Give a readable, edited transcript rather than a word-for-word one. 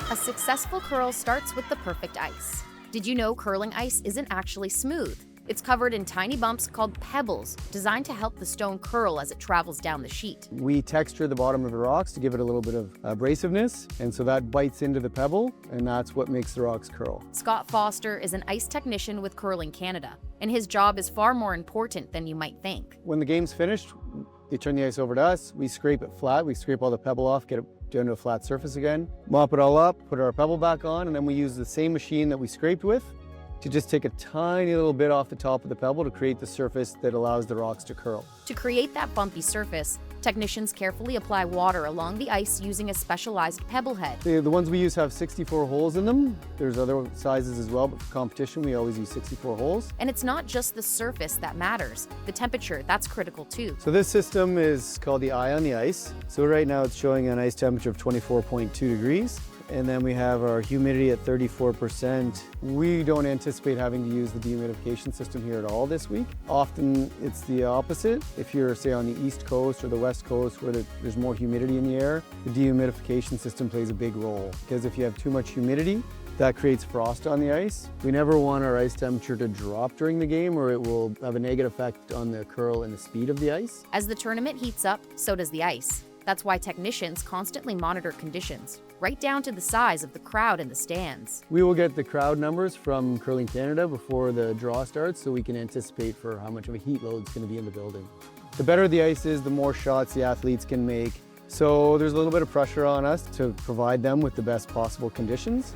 A successful curl starts with the perfect ice. Did you know curling ice isn't actually smooth? It's covered in tiny bumps called pebbles, designed to help the stone curl as it travels down the sheet. We texture the bottom of the rocks to give it a little bit of abrasiveness, and so that bites into the pebble, and that's what makes the rocks curl. Scott Foster is an ice technician with Curling Canada, and his job is far more important than you might think. When the game's finished, they turn the ice over to us, we scrape it flat, we scrape all the pebble off, get it down to a flat surface again, mop it all up, put our pebble back on, and then we use the same machine that we scraped with to just take a tiny little bit off the top of the pebble to create the surface that allows the rocks to curl. To create that bumpy surface, technicians carefully apply water along the ice using a specialized pebble head. The ones we use have 64 holes in them. There's other sizes as well, but for competition we always use 64 holes. And it's not just the surface that matters. The temperature, that's critical too. So this system is called the eye on the ice. So right now it's showing an ice temperature of 24.2 degrees. And then we have our humidity at 34%. We don't anticipate having to use the dehumidification system here at all this week. Often it's the opposite. If you're, say, on the East Coast or the West Coast where there's more humidity in the air, the dehumidification system plays a big role. Because if you have too much humidity, that creates frost on the ice. We never want our ice temperature to drop during the game or it will have a negative effect on the curl and the speed of the ice. As the tournament heats up, so does the ice. That's why technicians constantly monitor conditions, right down to the size of the crowd in the stands. We will get the crowd numbers from Curling Canada before the draw starts so we can anticipate for how much of a heat load is going to be in the building. The better the ice is, the more shots the athletes can make. So there's a little bit of pressure on us to provide them with the best possible conditions.